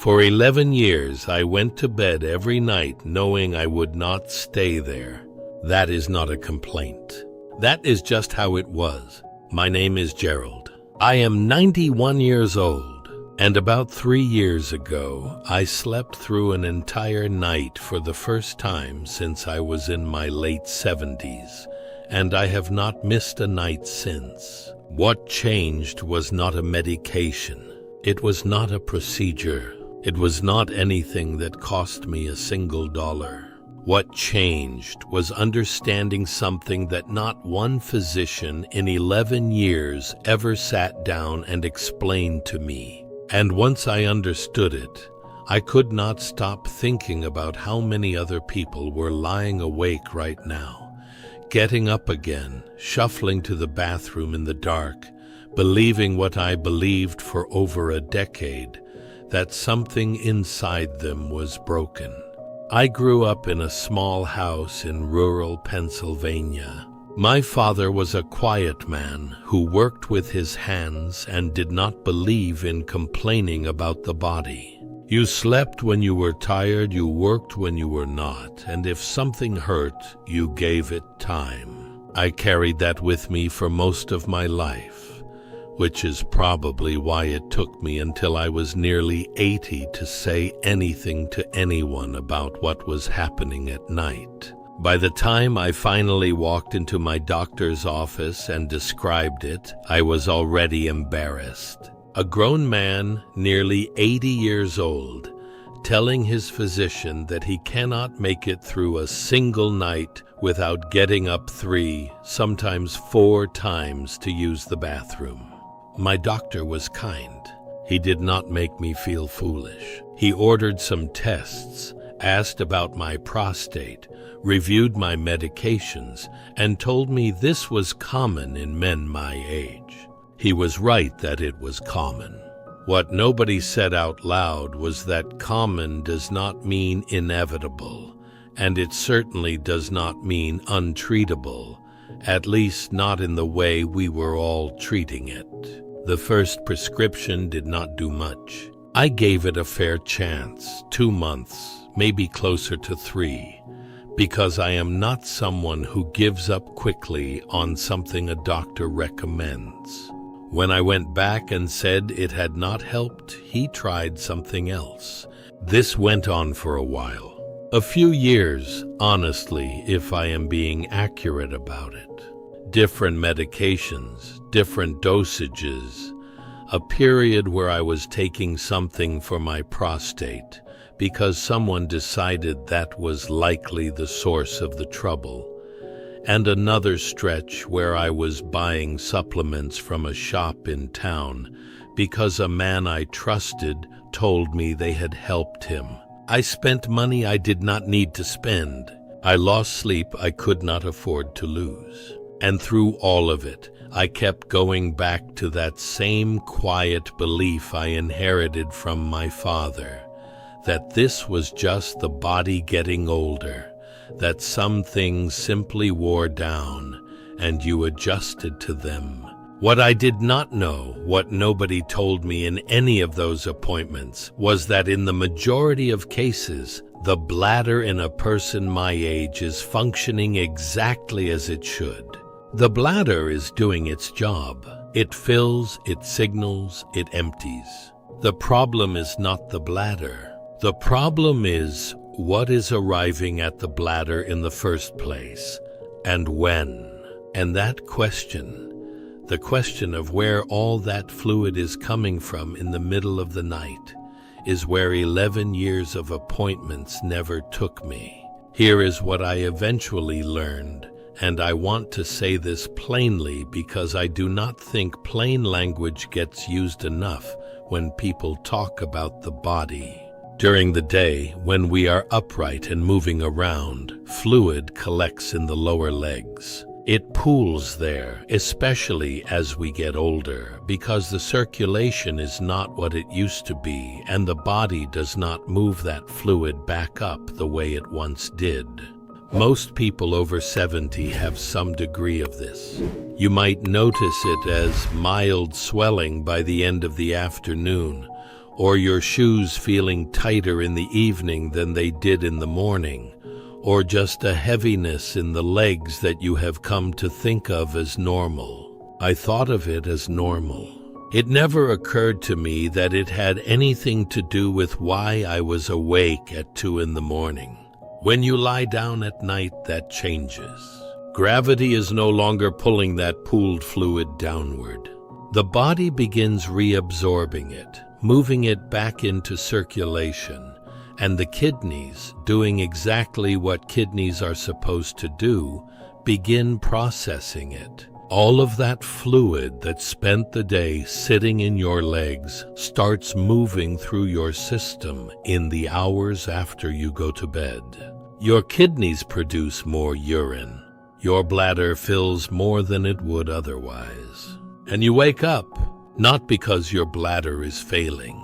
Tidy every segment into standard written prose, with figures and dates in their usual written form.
For 11 years, I went to bed every night knowing I would not stay there. That is not a complaint. That is just how it was. My name is Gerald. I am 91 years old, and about 3 years ago, I slept through an entire night for the first time since I was in my late 70s, and I have not missed a night since. What changed was not a medication. It was not a procedure. It was not anything that cost me a single dollar. What changed was understanding something that not one physician in 11 years ever sat down and explained to me. And once I understood it, I could not stop thinking about how many other people were lying awake right now, getting up again, shuffling to the bathroom in the dark, believing what I believed for over a decade, that something inside them was broken. I grew up in a small house in rural Pennsylvania. My father was a quiet man who worked with his hands and did not believe in complaining about the body. You slept when you were tired, you worked when you were not, and if something hurt, you gave it time. I carried that with me for most of my life, which is probably why it took me until I was nearly 80 to say anything to anyone about what was happening at night. By the time I finally walked into my doctor's office and described it, I was already embarrassed. A grown man, nearly 80 years old, telling his physician that he cannot make it through a single night without getting up 3, sometimes 4 times to use the bathroom. My doctor was kind. He did not make me feel foolish. He ordered some tests, asked about my prostate, reviewed my medications, and told me this was common in men my age. He was right that it was common. What nobody said out loud was that common does not mean inevitable, and it certainly does not mean untreatable, at least not in the way we were all treating it. The first prescription did not do much. I gave it a fair chance, 2 months, maybe closer to 3, because I am not someone who gives up quickly on something a doctor recommends. When I went back and said it had not helped, he tried something else. This went on for a while. A few years, honestly, if I am being accurate about it. Different medications, different dosages, a period where I was taking something for my prostate because someone decided that was likely the source of the trouble, and another stretch where I was buying supplements from a shop in town because a man I trusted told me they had helped him. I spent money I did not need to spend. I lost sleep I could not afford to lose. And through all of it, I kept going back to that same quiet belief I inherited from my father, that this was just the body getting older, that some things simply wore down, and you adjusted to them. What I did not know, what nobody told me in any of those appointments, was that in the majority of cases, the bladder in a person my age is functioning exactly as it should. The bladder is doing its job. It fills, it signals, it empties. The problem is not the bladder. The problem is what is arriving at the bladder in the first place, and when. And that question, the question of where all that fluid is coming from in the middle of the night, is where 11 years of appointments never took me. Here is what I eventually learned. And I want to say this plainly because I do not think plain language gets used enough when people talk about the body. During the day, when we are upright and moving around, fluid collects in the lower legs. It pools there, especially as we get older, because the circulation is not what it used to be, and the body does not move that fluid back up the way it once did. Most people over 70 have some degree of this. You might notice it as mild swelling by the end of the afternoon, or your shoes feeling tighter in the evening than they did in the morning, or just a heaviness in the legs that you have come to think of as normal. I thought of it as normal. It never occurred to me that it had anything to do with why I was awake at 2 in the morning. When you lie down at night, that changes. Gravity is no longer pulling that pooled fluid downward. The body begins reabsorbing it, moving it back into circulation, and the kidneys, doing exactly what kidneys are supposed to do, begin processing it. All of that fluid that spent the day sitting in your legs starts moving through your system in the hours after you go to bed. Your kidneys produce more urine. Your bladder fills more than it would otherwise. And you wake up, not because your bladder is failing,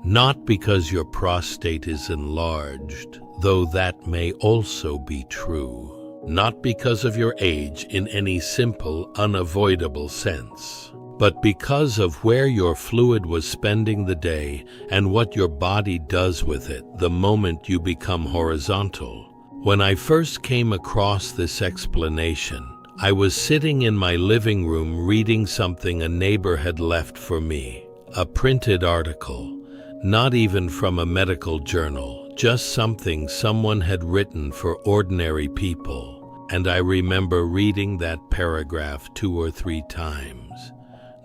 not because your prostate is enlarged, though that may also be true. Not because of your age in any simple, unavoidable sense, but because of where your fluid was spending the day and what your body does with it the moment you become horizontal. When I first came across this explanation, I was sitting in my living room reading something a neighbor had left for me, a printed article, not even from a medical journal. Just something someone had written for ordinary people, and I remember reading that paragraph 2 or 3 times,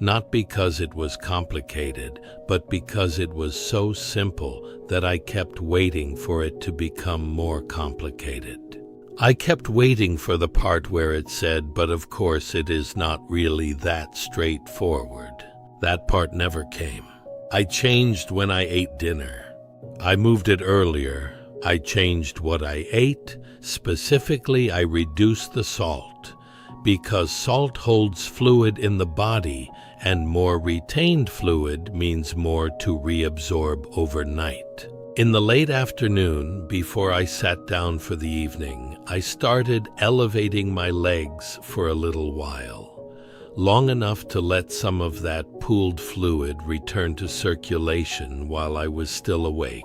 not because it was complicated, but because it was so simple that I kept waiting for it to become more complicated. I kept waiting for the part where it said, but of course it is not really that straightforward. That part never came. I changed when I ate dinner. I moved it earlier. I changed what I ate. Specifically, I reduced the salt, because salt holds fluid in the body, and more retained fluid means more to reabsorb overnight. In the late afternoon, before I sat down for the evening, I started elevating my legs for a little while, long enough to let some of that pooled fluid return to circulation while I was still awake,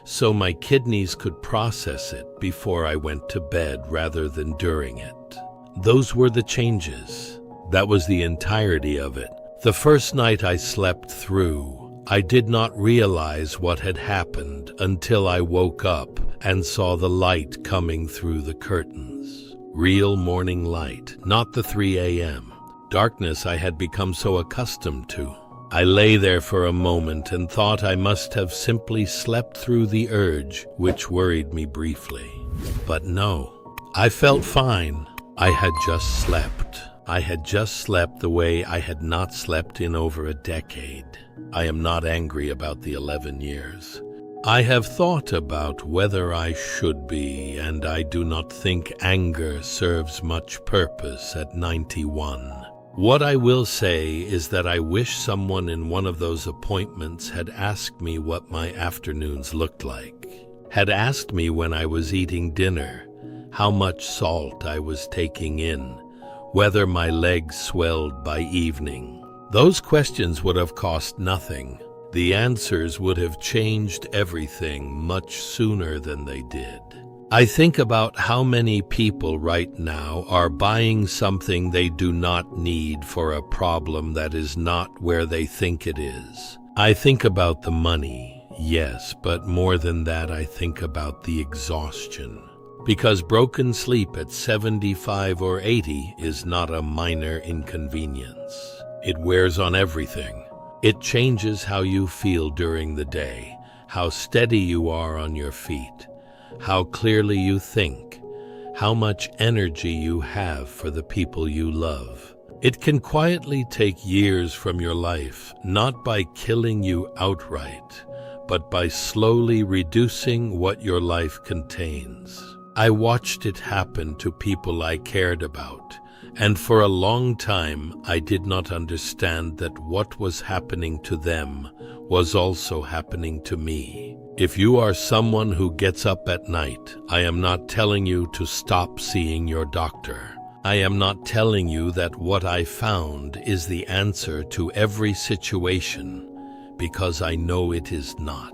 so my kidneys could process it before I went to bed rather than during it. Those were the changes. That was the entirety of it. The first night I slept through, I did not realize what had happened until I woke up and saw the light coming through the curtains. Real morning light, not the 3 a.m. darkness I had become so accustomed to. I lay there for a moment and thought I must have simply slept through the urge, which worried me briefly. But no, I felt fine. I had just slept. I had just slept the way I had not slept in over a decade. I am not angry about the 11 years. I have thought about whether I should be, and I do not think anger serves much purpose at 91. What I will say is that I wish someone in one of those appointments had asked me what my afternoons looked like, had asked me when I was eating dinner, how much salt I was taking in, whether my legs swelled by evening. Those questions would have cost nothing. The answers would have changed everything much sooner than they did. I think about how many people right now are buying something they do not need for a problem that is not where they think it is. I think about the money, yes, but more than that, I think about the exhaustion. Because broken sleep at 75 or 80 is not a minor inconvenience. It wears on everything. It changes how you feel during the day, how steady you are on your feet, how clearly you think, how much energy you have for the people you love. It can quietly take years from your life, not by killing you outright, but by slowly reducing what your life contains. I watched it happen to people I cared about, and for a long time I did not understand that what was happening to them was also happening to me. If you are someone who gets up at night, I am not telling you to stop seeing your doctor. I am not telling you that what I found is the answer to every situation, because I know it is not.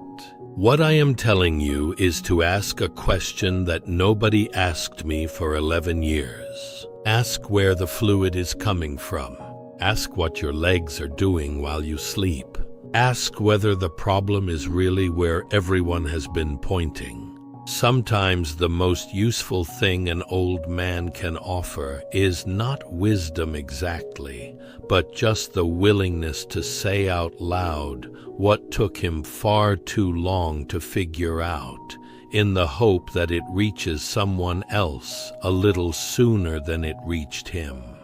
What I am telling you is to ask a question that nobody asked me for 11 years. Ask where the fluid is coming from. Ask what your legs are doing while you sleep. Ask whether the problem is really where everyone has been pointing. Sometimes the most useful thing an old man can offer is not wisdom exactly, but just the willingness to say out loud what took him far too long to figure out, in the hope that it reaches someone else a little sooner than it reached him.